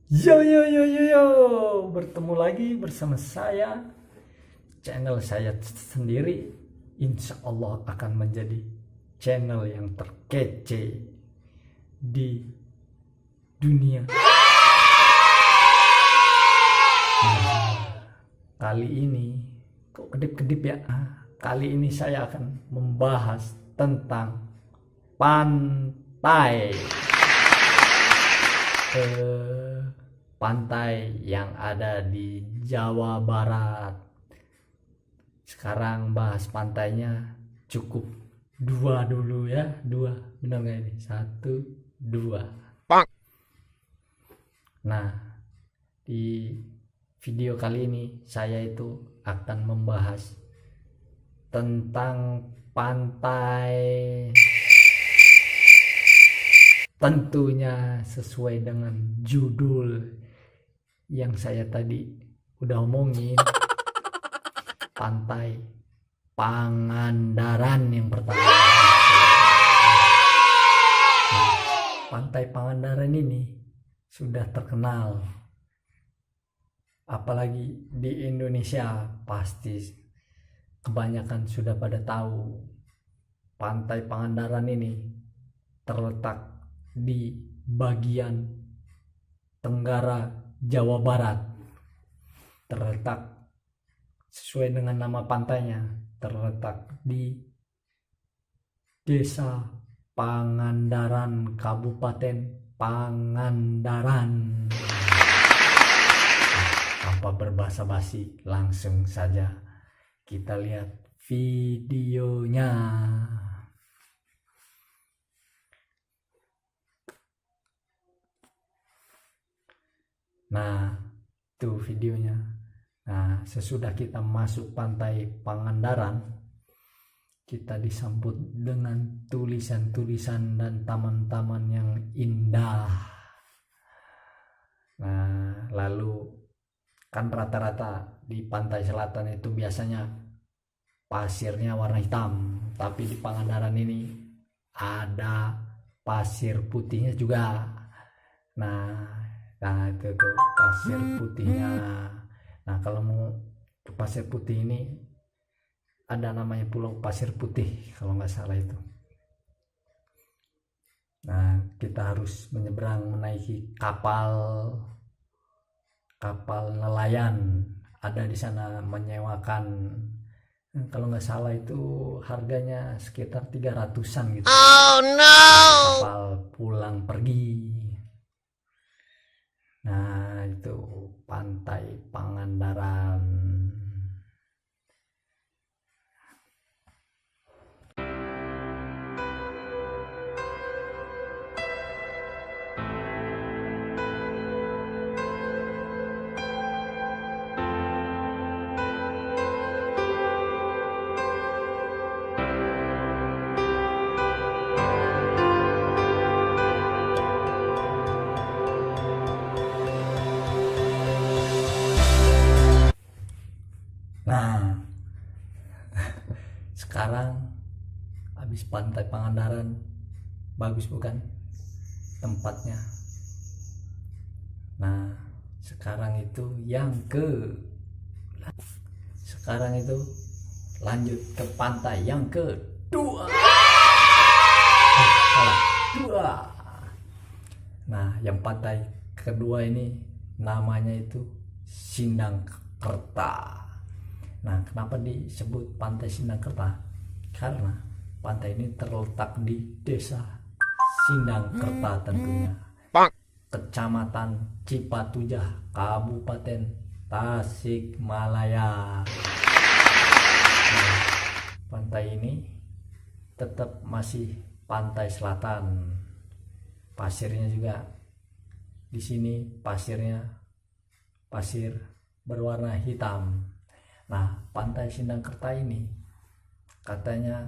Yo yo yo yo yo, bertemu lagi bersama saya, channel saya sendiri. Insya Allah akan menjadi channel yang terkece di dunia. Nah, kali ini kok kedip-kedip ya? Kali ini saya akan membahas tentang pantai. Pantai yang ada di Jawa Barat. Sekarang bahas pantainya cukup dua dulu ya, dua, benar nggak ini? Satu, dua. Nah, di video kali ini saya itu akan membahas tentang pantai, tentunya sesuai dengan judul yang saya tadi udah omongin, pantai Pangandaran yang pertama. Nah, pantai Pangandaran ini sudah terkenal, apalagi di Indonesia pasti kebanyakan sudah pada tahu. Pantai Pangandaran ini terletak di bagian tenggara Jawa Barat, terletak sesuai dengan nama pantainya, terletak di Desa Pangandaran, Kabupaten Pangandaran. Tanpa berbasa-basi, langsung saja kita lihat videonya. Nah, itu videonya. Nah, sesudah kita masuk pantai Pangandaran, kita disambut dengan tulisan-tulisan dan taman-taman yang indah. Nah, lalu kan rata-rata di pantai selatan itu biasanya pasirnya warna hitam, tapi di Pangandaran ini ada pasir putihnya juga. Nah, itu tuh pasir putihnya. Nah, kalau mau ke pasir putih ini ada namanya Pulau Pasir Putih kalau nggak salah itu. Nah, kita harus menyeberang menaiki kapal nelayan. Ada di sana menyewakan, kalau nggak salah itu harganya sekitar 300-an gitu. Oh no. Kapal pulang pergi. Nah, itu pantai Pangandaran. Nah, sekarang habis pantai Pangandaran, bagus bukan tempatnya? Nah, sekarang itu lanjut ke pantai yang kedua. Dua. Nah, yang pantai kedua ini namanya itu Sindangkerta. Nah, kenapa disebut pantai Sindangkerta? Karena pantai ini terletak di Desa Sindangkerta tentunya, Kecamatan Cipatujah, Kabupaten Tasikmalaya. Nah, pantai ini tetap masih pantai selatan. Pasirnya juga di sini pasir berwarna hitam. Nah, pantai Sindangkerta ini katanya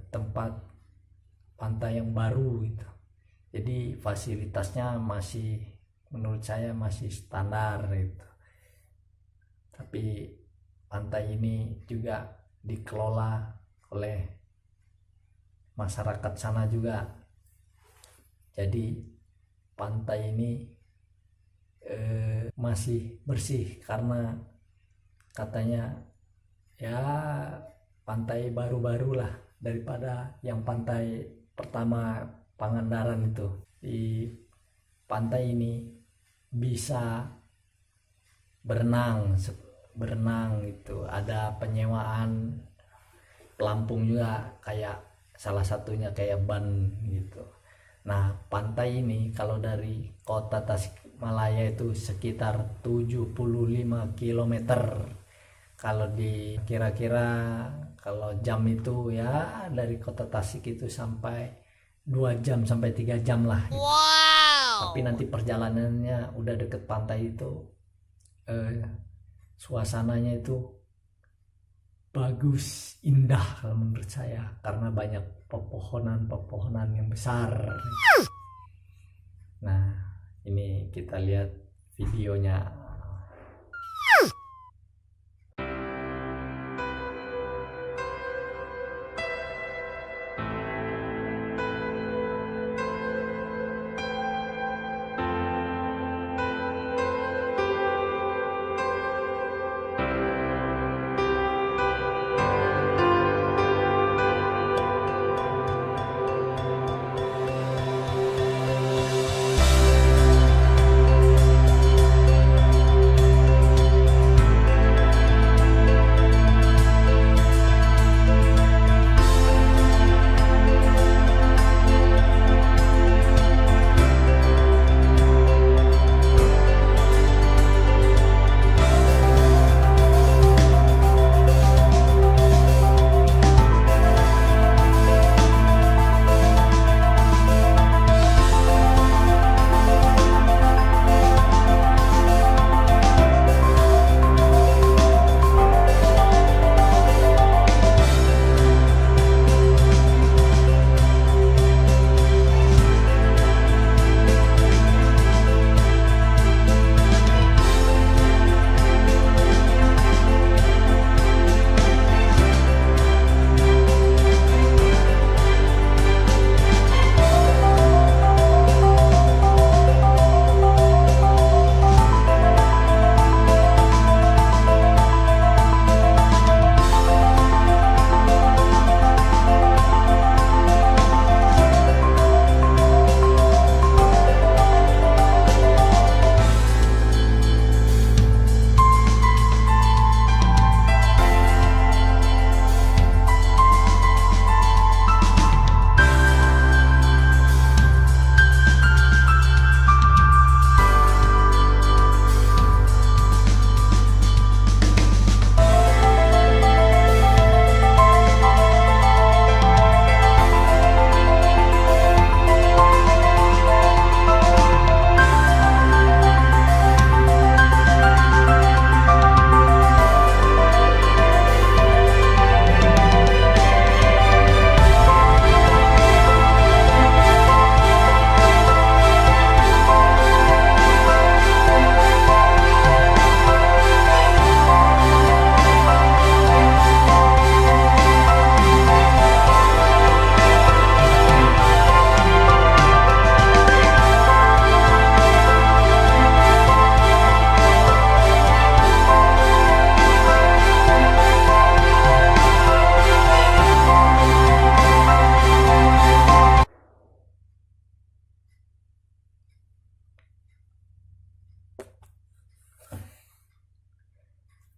tempat pantai yang baru gitu. Jadi fasilitasnya masih, menurut saya masih standar gitu. Tapi pantai ini juga dikelola oleh masyarakat sana juga. Jadi pantai ini masih bersih, karena katanya ya pantai baru-baru lah daripada yang pantai pertama Pangandaran itu. Di pantai ini bisa berenang itu, ada penyewaan pelampung juga, kayak salah satunya kayak ban gitu. Nah, pantai ini kalau dari kota Tasikmalaya itu sekitar 75 km. Kalau di kira-kira kalau jam itu ya dari kota Tasik itu sampai 2 jam sampai 3 jam lah gitu. Wow. Tapi nanti perjalanannya udah deket pantai itu suasananya itu bagus, indah kalau menurut saya, karena banyak pepohonan yang besar. Nah, ini kita lihat videonya.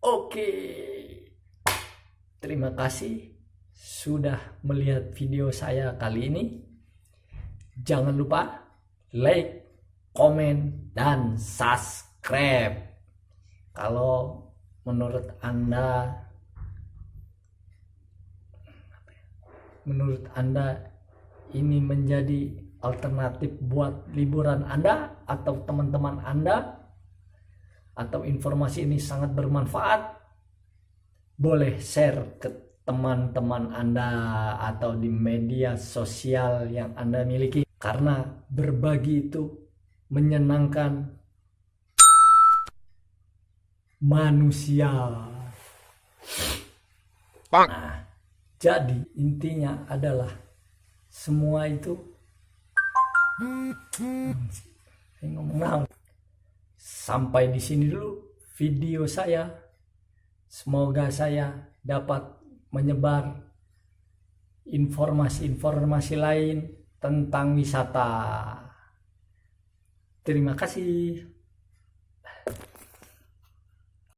Oke, terima kasih sudah melihat video saya kali ini. Jangan lupa like, komen, dan subscribe. Kalau menurut Anda ini menjadi alternatif buat liburan Anda atau teman-teman Anda, atau informasi ini sangat bermanfaat, boleh share ke teman-teman Anda atau di media sosial yang Anda miliki, karena berbagi itu menyenangkan manusia. Nah, jadi intinya adalah semua itu Sampai di sini dulu video saya. Semoga saya dapat menyebar informasi-informasi lain tentang wisata. Terima kasih.